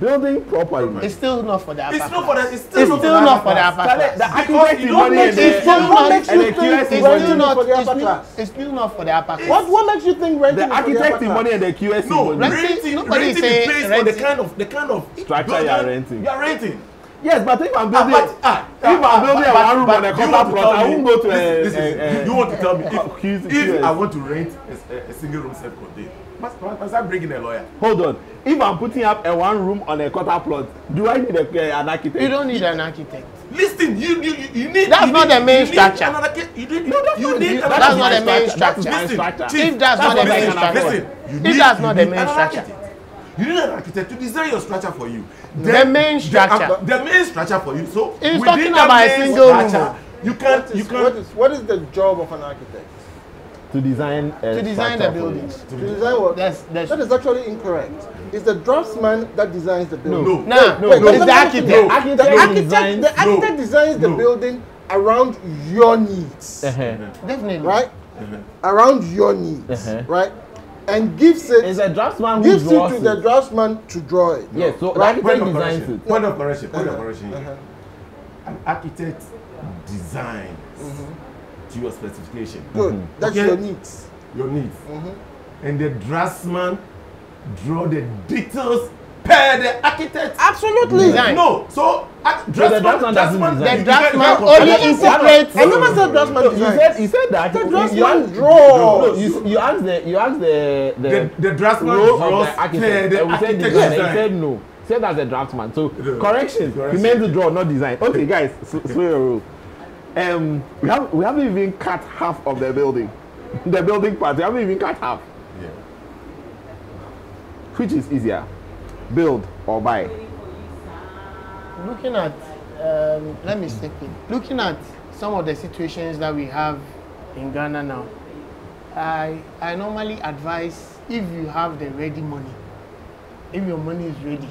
Building properly. It's still not for the upper It's not class. for the. It's still It's not still not for the class. upper Charlie, class. the Because architect you is don't money make and it the so what makes and you the think QS it's is still money. not for the it's upper still- class? It's still not for the upper class. What makes you think renting The is for the architect upper is class? money and the QS is No, money. Renting- nobody renting say is based on renting. the kind of Structure building you are renting. You are renting. Yes, but if I'm Ah, building, but, if I'm building a one room on a you want quarter to plot, tell I me- won't go to listen, you want to tell me QS. if I want to rent a single room self-contained, must I bring in a lawyer? Hold on. If I'm putting up a one room on a quarter plot, do I need an architect? You don't need an architect. Listen, you need. That's you not need- the main you need structure. another ca- You need. No, that's you not- need. that's That's another- not the main structure. That's structure. my Listen, structure. Chief, If that's not the what main I'm saying. structure. Listen, If that's not the main an structure. architect. You need an architect to design your structure for you. The main structure. The main structure for you. So He's within talking that about a main single room. structure, you can. What is the job of an architect? To design To design the buildings. To design what? That's That is actually incorrect. It's the draftsman that designs the building. No. Nah, no, Wait, no. it's the architect. The architect designs. The architect designs the No. building around your needs, Definitely. right? Around your needs, Uh-huh. right? And gives It's it a draftsman who gives it draws to the it. draftsman to draw it. Yes, so the Right? architect designs it. Point of correction. Point of correction. Uh-huh. An architect designs to your specification, Good. That's Okay. your needs. your needs, and the draftsman draw the details per the architect. Absolutely. Design. No, so draftsman doesn't design. The draftsman only interprets. I never said draftsman You designs. said that. The You draftsman asked- draws. You asked the draftsman role draws of the per architect. the And we said architect design. And he design. said no. He said as a draftsman. So Yeah. correction. He Correction. meant to draw, not design. Okay, guys, slow your roll. We haven't even cut half of the building. The building part. We haven't even cut half. Yeah. Which is easier, build or buy? Looking at, let me step in. Looking at some of the situations that we have in Ghana now, I normally advise if you have the ready money, if your money is ready,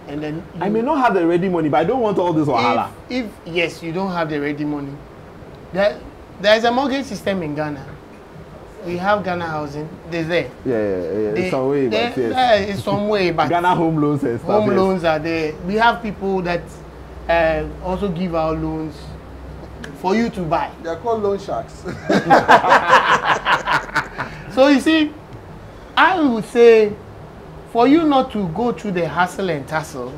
and then you, I may not have the ready money, but I don't want all this wahala. if yes, you don't have the ready money, there is a mortgage system in Ghana. We have Ghana housing. There's there. Yeah. It's some way, but yes. There is some way, but Ghana home loans and stuff. home yes. loans are there. We have people that also give out loans for you to buy. They are called loan sharks. So you see, I would say for you not to go through the hassle and tussle,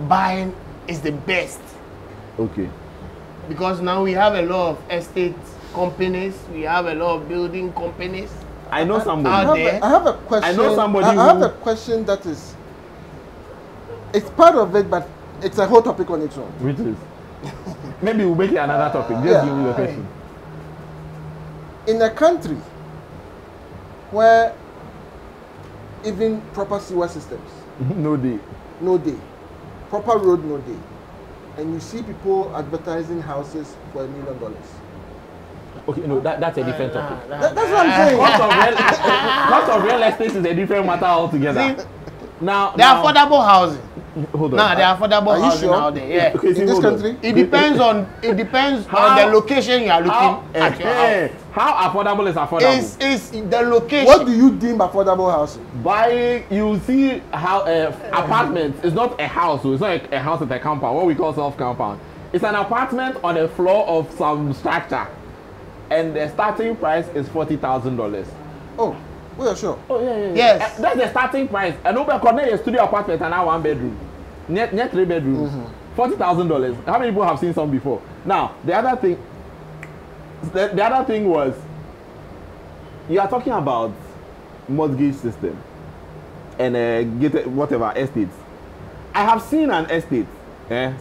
buying is the best. Okay. Because now we have a lot of estate companies, we have a lot of building companies. I know I somebody. have a question. I know somebody I have who- a question that is. It's part of it, but it's a whole topic on its own. Which is? Maybe we'll make it another topic. Just Yeah. give me the question. In a country where even proper sewer systems, No day. no day, proper road, no day, and you see people advertising houses for $1 million. Okay, no, that's a different topic. That's what I'm saying. Cost of real estate is a different matter altogether. See, Now, the affordable housing. hold on. Now, the affordable Are you housing sure? out there, yeah. Okay, see, In this hold on. country? It depends on How- the location you are looking at your house. How affordable is affordable? Is the location. What do you deem affordable housing? Buying, you see how apartments is not a house, so it's not a house with a compound, what we call self-compound. It's an apartment on a floor of some structure, and the starting price is $40,000. Oh, we are sure. Oh yeah. Yes. That's the starting price. And over a studio apartment and now 1 bedroom, net 3 bedrooms, $40,000. How many people have seen some before? Now the other thing was, you are talking about mortgage system and get whatever estates. I have seen an estate,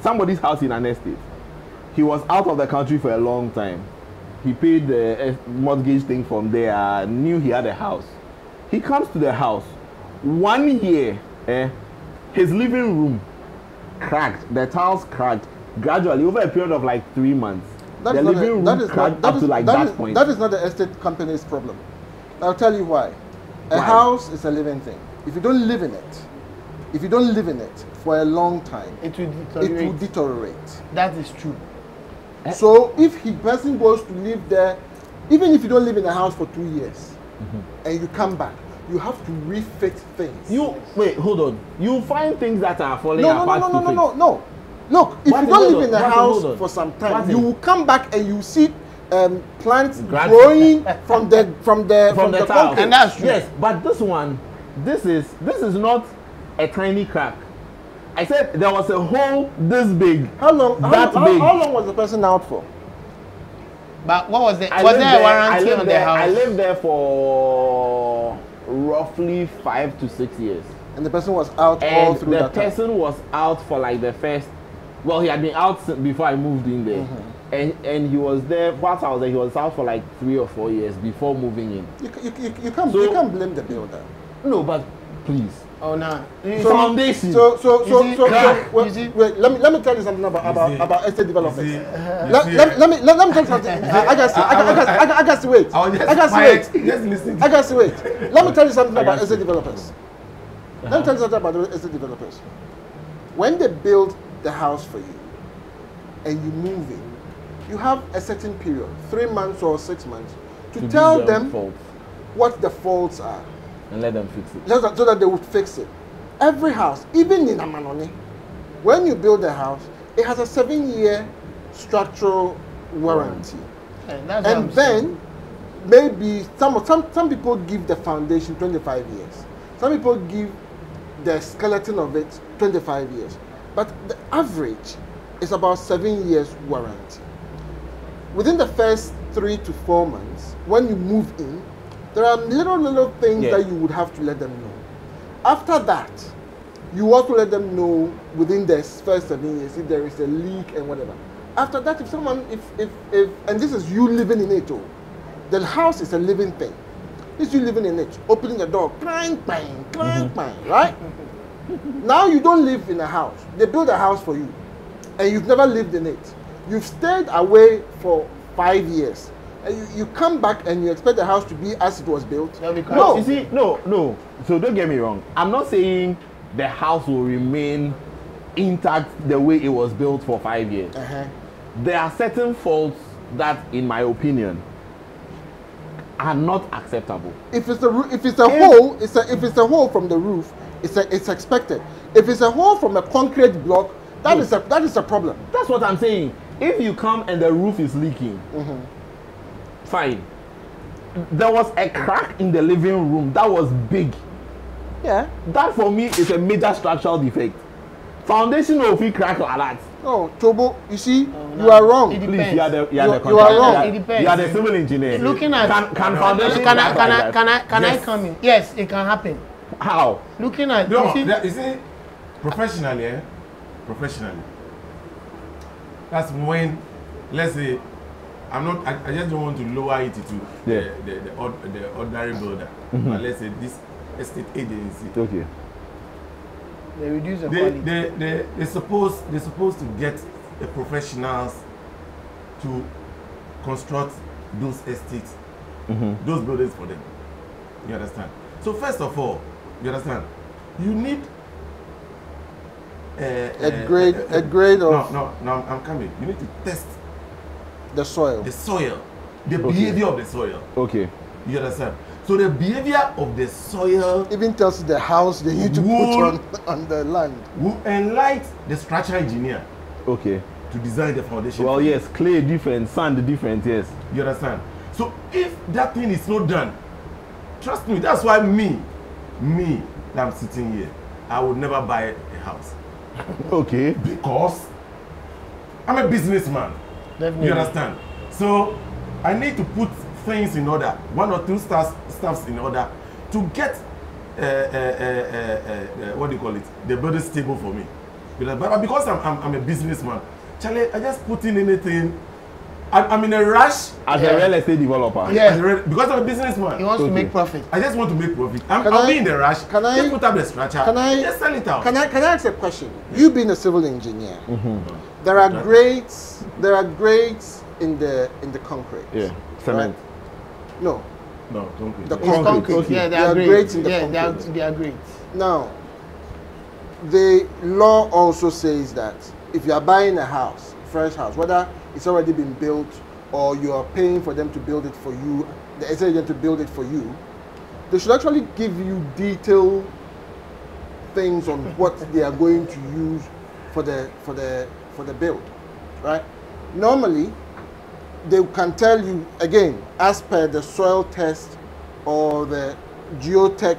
somebody's house in an estate. He was out of the country for a long time. He paid the mortgage thing from there, knew he had a house. He comes to the house. 1 year, his living room cracked, the tiles cracked gradually over a period of like 3 months. That The is not living a- room that is cracked not- up to like that point. That is not the estate company's problem. I'll tell you why. A Why? house is a living thing. If you don't live in it for a long time, It will it deteriorate. will deteriorate. That is true. So if the person goes to live there, even if you don't live in the house for 2 years, and you come back, you have to refit things. You wait, hold on. You find things that are falling apart. No. Look, if Martin, you don't hold live in the on. Martin, house hold on. for some time, Martin. you will come back and you see plants Gradually. growing from the tiles. concrete. And that's true. Yes, but this one, this is not a tiny crack. I said there was a hole this big. How long was the person out for? But what was the I was lived there a there- I warranty lived on the there- house? I lived there for roughly 5 to 6 years. And the person was out all And through the that time. person was out for like the first, well, he had been out before I moved in there. And he was there, whilst I was there, he was out for like 3 or 4 years before moving in. You can't blame the builder. No, but please. Oh no. Foundation. So You see? wait, let me tell you something about estate developers. You Let see, me tell you something. I got to wait. I was just I got to quiet, wait. just listening. I got to wait. Let me tell you something I about got estate to. developers. Let me tell you something about the estate developers. When they build the house for you and you move in, you have a certain period, 3 months or 6 months, to tell give them faults what the faults are, and let them fix it. so that they would fix it. Every house, even in Amanoni, when you build a house, it has a 7-year structural warranty. And that's what And I'm saying. then maybe some people give the foundation 25 years. Some people give the skeleton of it 25 years. But the average is about 7 years warranty. Within the first 3 to 4 months, when you move in, there are little things Yeah. that you would have to let them know. After that, you also let them know within the first 7 years if there is a leak and whatever. After that, if and this is you living in it, the house is a living thing. It's you living in it, opening the door, clang, bang, right? Now you don't live in a house. They build a house for you, and you've never lived in it. You've stayed away for 5 years. And you come back and you expect the house to be as it was built. Yeah, because No, you see, no. So don't get me wrong. I'm not saying the house will remain intact the way it was built for 5 years. There are certain faults that, in my opinion, are not acceptable. If it's a hole, if it's a hole from the roof, it's expected. If it's a hole from a concrete block, that is a problem. That's what I'm saying. If you come and the roof is leaking, fine. There was a crack in the living room that was big. Yeah. That for me is a major structural defect. Foundation of it crack like that. No, Tobo, you see, you are wrong. It Please, depends. you are the You are contractor. wrong. It depends. You are the civil engineer. Looking at can foundation can crack like that? I Yes. come in? Yes, it can happen. How? Looking at No, you see, you see, professionally, professionally, that's when, let's say, I just don't want to lower it to Yeah. the ordinary builder. But let's say this estate agency, Okay. they reduce the quality. they're supposed to get the professionals to construct those estates, those buildings for them. You understand? So first of all, you understand, you need A grade of No, I'm coming. You need to test the soil. the soil, the behavior of the soil. Okay. You understand? So the behavior of the soil Even tells you the house they need to Wool. put on the land. will enlighten the structural engineer Okay. to design the foundation. Well, yes, clay different, sand different, yes. You understand? So if that thing is not done, trust me, that's why me, that I'm sitting here, I would never buy a house. Okay. Because I'm a businessman. Definitely. You understand? So I need to put things in order, one or two stuffs in order to get what do you call it? The building stable for me. But because I'm a businessman, Charlie, I just put in anything. I'm in a rush. As a real estate developer. Yeah. Because I'm a businessman. He wants to Okay. make profit. I just want to make profit. Can I'll I- be in the rush. can I- just put up the structure. Just sell it out. Can I ask a question? You being a civil engineer, Mm-hmm. there are grades. There are grades in the concrete. Yeah. Cement. No. No, concrete. The It's concrete. concrete. Okay. Yeah, they There are are great. grades in the Yeah, concrete. they are great. Now, the law also says that if you are buying a house, fresh house, whether it's already been built or you are paying for them to build it for you, the estate agent to build it for you, they should actually give you detailed things on what they are going to use for the build, right? Normally, they can tell you again as per the soil test or the geotech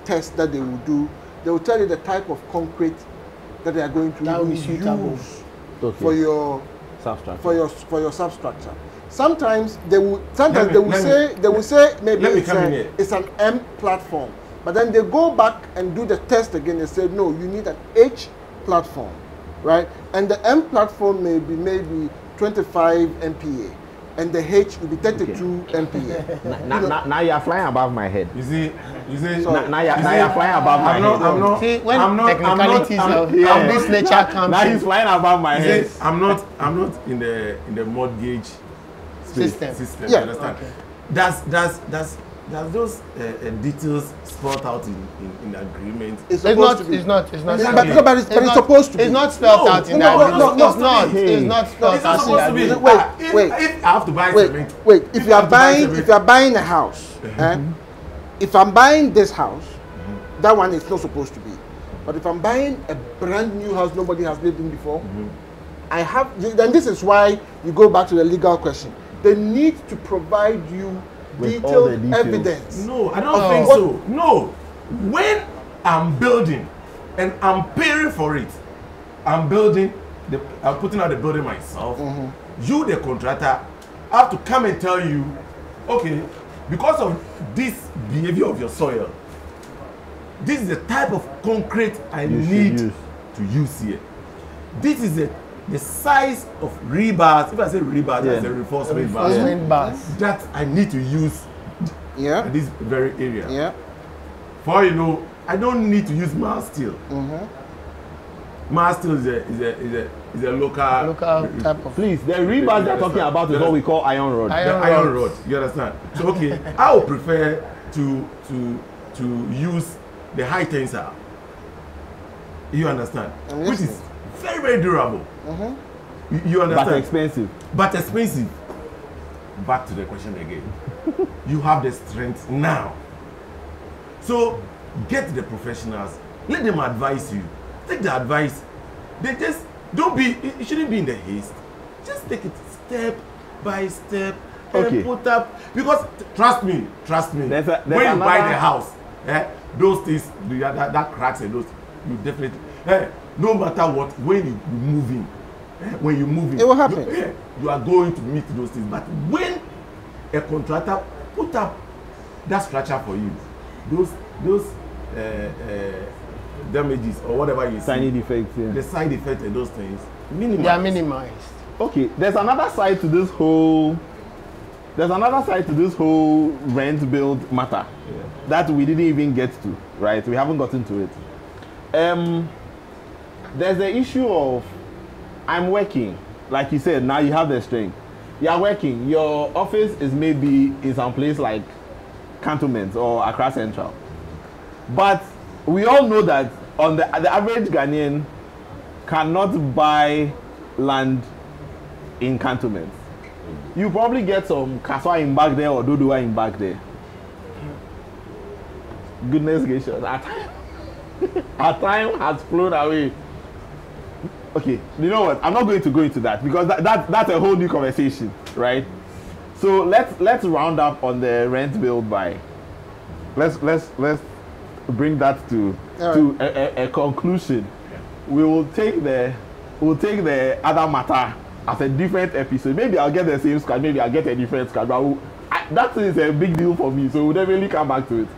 test that they will do. They will tell you the type of concrete that they are going to That will be use suitable. Okay. for your Substructure. for your substructure. Sometimes they will Let me say maybe let me come in here. it's an M platform, but then they go back and do the test again and say no, you need an H platform, right? And the M platform may be maybe 25 MPa, and the H will be 32 MPa. Now you're flying above my head. You see, Now you're flying above my I'm head. not. See, when I'm not. technicalities of yeah. this nature comes Now in, he's flying above my You head. see, I'm not in the mortgage System. System. Yeah. You understand? Okay. That's those details spelled out in the agreement. It's It's supposed not. to be. It's not. It's not. Exactly. But it's supposed to be. It's not spelled No, out in no, that. no, no, It's not. Hey. It's not spelled It's not out in supposed to be. that. Wait, wait. If I have to buy Wait, cement, wait. If you I are have to buy buying, cement- if you are buying a house, if I'm buying this house, that one is not supposed to be. But if I'm buying a brand new house nobody has lived in before, I have. Then this is why you go back to the legal question. They need to provide you With all the detailed details. evidence. No, I don't Oh. think What- so. No. When I'm building and I'm paying for it, I'm putting out the building myself. You, the contractor, have to come and tell you, okay, because of this behavior of your soil, this is the type of concrete I You should need use. to use here. This is the size of rebars. If I say rebars, Yeah. that's a reinforcement bar. Reinforcement bars. That I need to use Yeah, in this very area. yeah. For all you know, I don't need to use mild steel. Mild steel is a local Local type of. Please, the rebars they're talking about is what we call iron rod. the Iron iron rod. rod. You understand? So okay, I would prefer to use the high tensile. You understand? I'm Which is listening. very, very durable. You understand? But expensive. But expensive. Back to the question again. You have the strength now. So get the professionals. Let them advise you. Take the advice. They just don't be. It shouldn't be in the haste. Just take it step by step Okay. and put up. Because trust me. There's When you buy another- the house, those things, that cracks and those, you definitely. No matter what, when you move in, when you move in, It will happen. you are going to meet those things. But when a contractor put up that structure for you, those damages or whatever you Tiny see, defects. Yeah. the side effects and those things, They are minimized. Okay, there's another side to this whole. There's another side to this whole rent build matter that we didn't even get to, right? We haven't gotten to it. There's the issue of I'm working, like you said. Now you have the strength. You are working. Your office is maybe in some place like Cantonment or Accra Central, but we all know that on the average Ghanaian, cannot buy land in cantonments. You probably get some Kaswa in back there or Dodua in back there. Goodness gracious, our time has flown away. Okay, you know what? I'm not going to go into that because that's a whole new conversation, right? So let's round up on the rent build buy. Let's bring that to a conclusion. We'll take the other matter as a different episode. Maybe I'll get the same scratch, maybe I'll get a different scratch, but that is a big deal for me, so we'll definitely come back to it.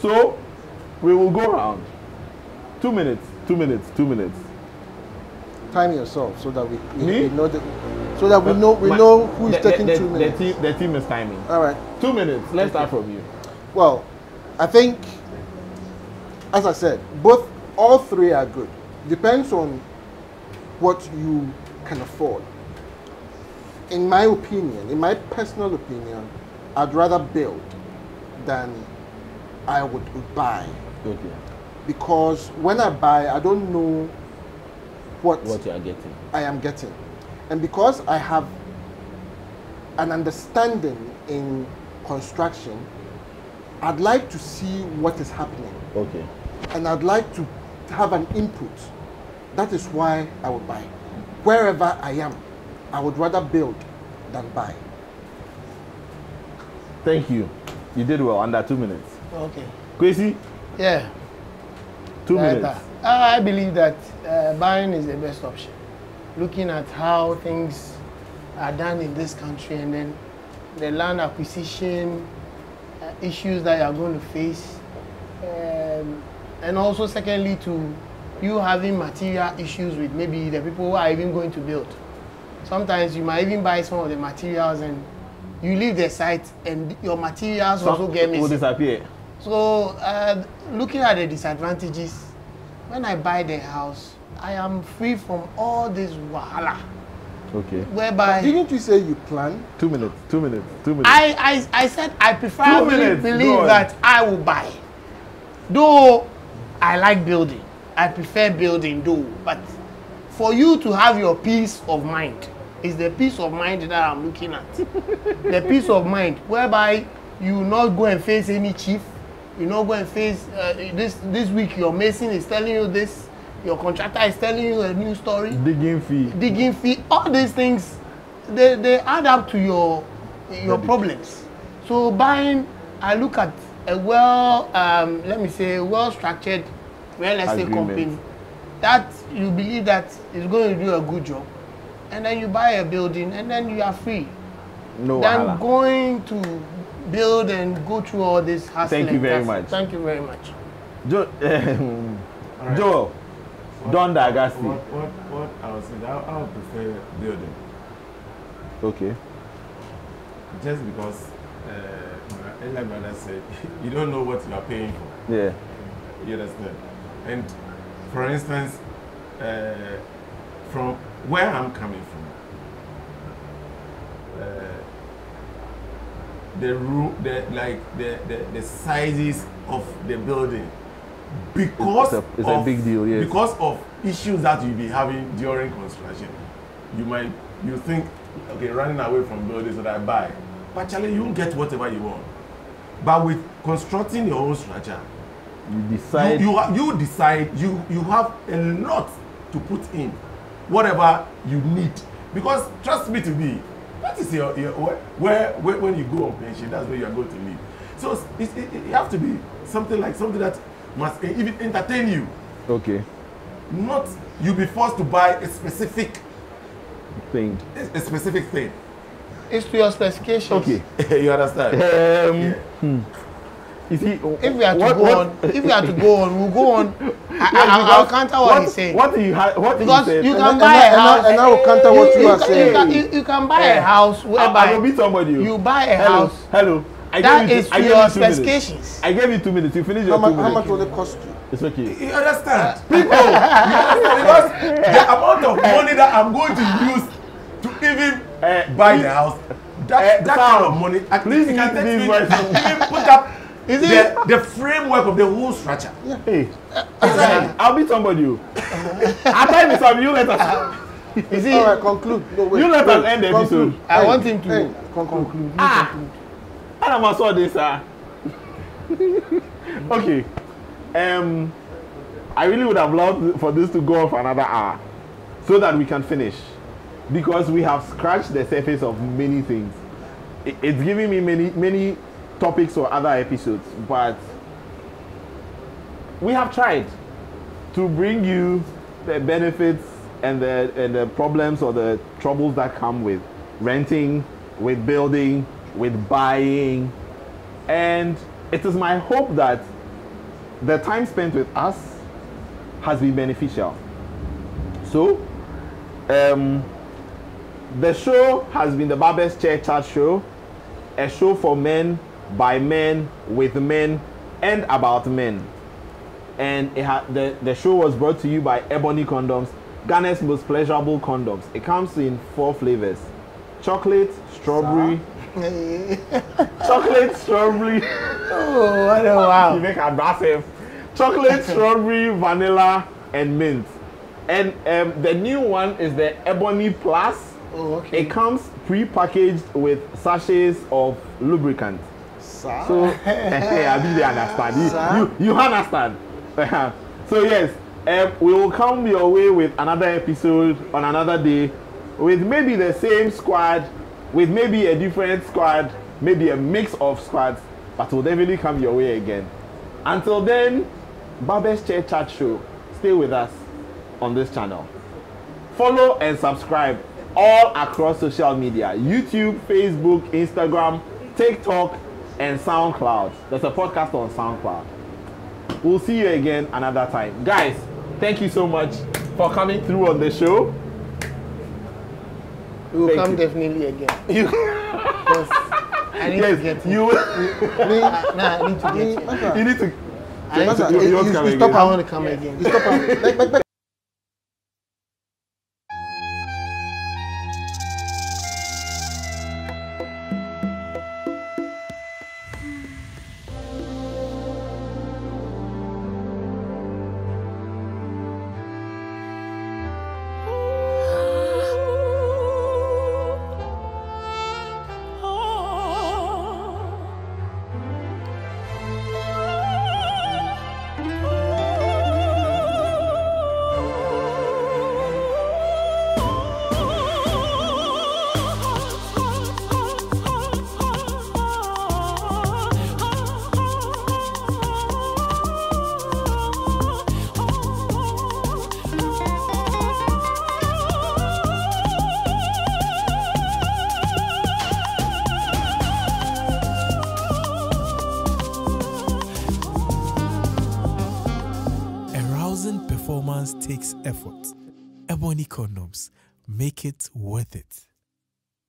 So we will go around. 2 minutes. Time yourself so that we know so that we know who is taking 2 minutes. The team is timing. All right. 2 minutes. Let's start from you. Well, I think, as I said, all three are good. Depends on what you can afford. In my opinion, in my personal opinion, I'd rather build than I would buy. Okay. Because when I buy, I don't know what you are getting. I am getting. And because I have an understanding in construction, I'd like to see what is happening. Okay. And I'd like to have an input. That is why I would buy. Wherever I am, I would rather build than buy. Thank you. You did well under 2 minutes. Okay. Kwesi? Yeah. 2 minutes. I believe that buying is the best option. Looking at how things are done in this country and then the land acquisition issues that you are going to face, and also secondly to you having material issues with maybe the people who are even going to build. Sometimes you might even buy some of the materials and you leave the site and your materials also get missing. Will disappear. So looking at the disadvantages, when I buy the house, I am free from all this wahala. Okay. Whereby Didn't you say you plan? 2 minutes. I said I prefer 2 minutes, believe that I will buy. Though I like building. I prefer building though. But for you to have your peace of mind, is the peace of mind that I'm looking at. The peace of mind whereby you will not go and face any chief. You not go and face this week your mason is telling you this, your contractor is telling you a new story. Digging fee. All these things, they add up to your problems. So buying, I look at a well-structured real estate company that you believe that is going to do a good job, and then you buy a building and then you are free. No Than wahala. going to build and go through all this hassle. Thank you very much. Thank you very much. Right. Joel, Don Dagasti. What I would say, I would prefer building. Okay. Just because my elder brother said, you don't know what you are paying for. Yeah. You understand? And for instance, from where I'm coming from, the sizes of the building, because it's a big deal, yes. Because of issues that you'll be having during construction, you think, okay, running away from buildings that I buy, but actually you won't get whatever you want. But with constructing your own structure, You decide. you decide. You have a lot to put in, whatever you need. Because trust me, that is your where when you go on pension, that's where you are going to live. So it have to be something that must even entertain you. Okay. Not you be forced to buy a specific Thing. A specific thing. It's to your specifications. Okay. You understand? You see, If we are to go on, we'll go on. I'll counter what he's saying. What he Because said. you And can I- buy a and I- house. and I will counter what you are saying. You can buy a house I whereby will meet somebody. you buy a Hello. house Hello. that is to I gave your you 2 minutes. specifications. I gave you 2 minutes. You finish your How 2 minutes. much will it cost you? It's okay. You understand? People, you understand? Because the amount of money that I'm going to use to even buy the house, that kind of money, please it can leave take me this voice. even put up Is it? the framework of the whole structure. Hey, I'll be somebody. After this, you let us. Is it? All right, conclude. No, wait. You let us wait, end the conclude. episode. I want him to Hey, conclude. And I saw this. Okay. I really would have loved for this to go on for another hour, so that we can finish, because we have scratched the surface of many things. It's giving me many topics for other episodes, but we have tried to bring you the benefits and the problems or the troubles that come with renting, with building, with buying. And it is my hope that the time spent with us has been beneficial. So the show has been the Barbers Chair Chat Show, a show for men, by men, with men, and about men. And the show was brought to you by Ebony Condoms, Ghana's most pleasurable condoms. It comes in 4 flavors: chocolate, strawberry, chocolate, strawberry. Oh, what a wow. You make aggressive. Chocolate, strawberry, vanilla, and mint. And the new one is the Ebony Plus. Oh, okay. It comes pre-packaged with sachets of lubricant. Sir? So, I really understand. You understand. So yes, we will come your way with another episode on another day, with maybe the same squad, with maybe a different squad, maybe a mix of squads, but we'll definitely come your way again. Until then, Barbers Chair Chat Show. Stay with us on this channel. Follow and subscribe all across social media: YouTube, Facebook, Instagram, TikTok, and SoundCloud. There's a podcast on SoundCloud. We'll see you again another time. Guys, thank you so much for coming through on the show. We will Thank come you. definitely again. Because I need to Yes, get you. Nah, I need to get here. Master, You need to. I need to You- get you here. come you again. stop I want to come again. you stop. Like, Performance takes effort. Ebony Condoms, make it worth it.